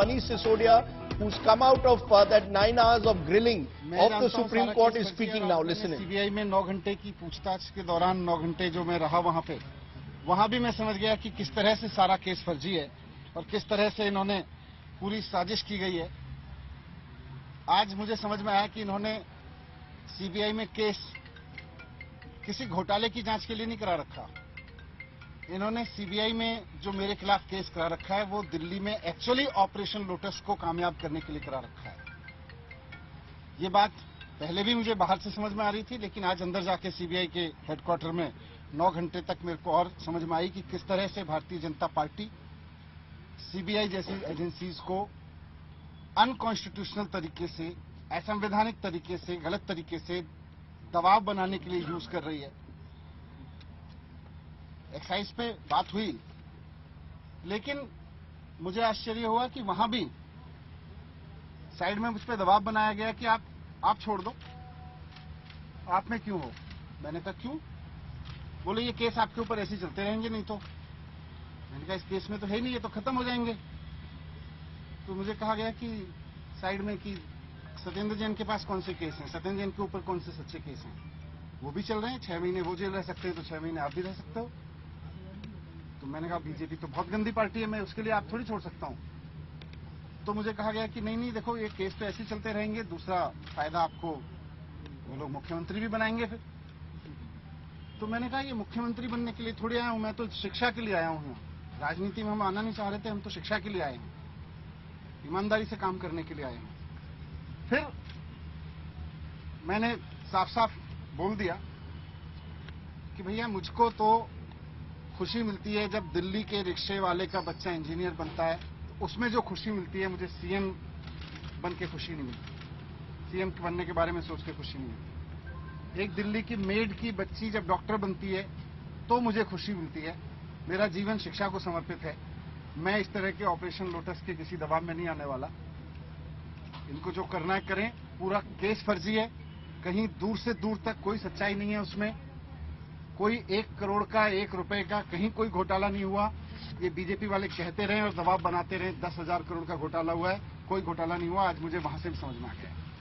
Manish Sisodia, who's come out of that 9 hours of grilling of the Supreme Court, is speaking now. Listen in. CBI में 9 घंटे की पूछताछ के दौरान 9 घंटे जो मैं रहा वहां भी मैं समझ गया कि किस तरह से सारा केस फर्जी है और किस तरह से इन्होंने पूरी साजिश की गई है। आज मुझे समझ में आया कि इन्होंने सीबीआई में केस किसी घोटाले की जांच के लिए नहीं करा रखा। इन्होंने सीबीआई में जो मेरे खिलाफ केस करा रखा है वो दिल्ली में एक्चुअली ऑपरेशन लोटस को कामयाब करने के लिए करा रखा है। ये बात पहले भी मुझे बाहर से समझ में आ रही थी, लेकिन आज अंदर जाके सीबीआई के हेडक्वार्टर में 9 घंटे तक मेरे को और समझ में आई कि किस तरह से भारतीय जनता पार्टी सीबीआई जैसी एजेंसीज को अनकॉन्स्टिट्यूशनल तरीके से, असंवैधानिक तरीके से, गलत तरीके से दबाव बनाने के लिए यूज कर रही है। एक्साइज पे बात हुई, लेकिन मुझे आश्चर्य हुआ कि वहां भी साइड में मुझ पर दबाव बनाया गया कि आप छोड़ दो, आप में क्यों हो। मैंने कहा क्यों? बोले ये केस आपके ऊपर ऐसे चलते रहेंगे, नहीं तो। मैंने कहा इस केस में तो है नहीं, ये तो खत्म हो जाएंगे। तो मुझे कहा गया कि साइड में कि सत्येंद्र जैन के पास कौन से केस हैं, सत्येंद्र जैन के ऊपर कौन से सच्चे केस हैं, वो भी चल रहे हैं। 6 महीने वो जेल रह सकते हैं तो 6 महीने आप भी रह सकते हो। तो मैंने कहा बीजेपी तो बहुत गंदी पार्टी है, मैं उसके लिए आप थोड़ी छोड़ सकता हूं। तो मुझे कहा गया कि नहीं देखो ये केस तो ऐसे चलते रहेंगे, दूसरा फायदा आपको वो लोग मुख्यमंत्री भी बनाएंगे फिर। तो मैंने कहा ये मुख्यमंत्री बनने के लिए थोड़ी आया हूं, मैं तो शिक्षा के लिए आया हूं। राजनीति में हम आना नहीं चाह रहे थे, हम तो शिक्षा के लिए आए हैं, ईमानदारी से काम करने के लिए आए हैं। फिर मैंने साफ साफ बोल दिया कि भैया मुझको तो खुशी मिलती है जब दिल्ली के रिक्शे वाले का बच्चा इंजीनियर बनता है, तो उसमें जो खुशी मिलती है मुझे सीएम बन के खुशी नहीं मिलती, सीएम बनने के बारे में सोच के खुशी नहीं मिलती। एक दिल्ली की मेड की बच्ची जब डॉक्टर बनती है तो मुझे खुशी मिलती है। मेरा जीवन शिक्षा को समर्पित है। मैं इस तरह के ऑपरेशन लोटस के किसी दबाव में नहीं आने वाला। इनको जो करना है करें। पूरा केस फर्जी है, कहीं दूर से दूर तक कोई सच्चाई नहीं है उसमें। कोई 1 करोड़ का, 1 रुपए का कहीं कोई घोटाला नहीं हुआ। ये बीजेपी वाले कहते रहे और दबाव बनाते रहे 10,000 करोड़ का घोटाला हुआ है, कोई घोटाला नहीं हुआ। आज मुझे वहां से भी समझ में आ गया।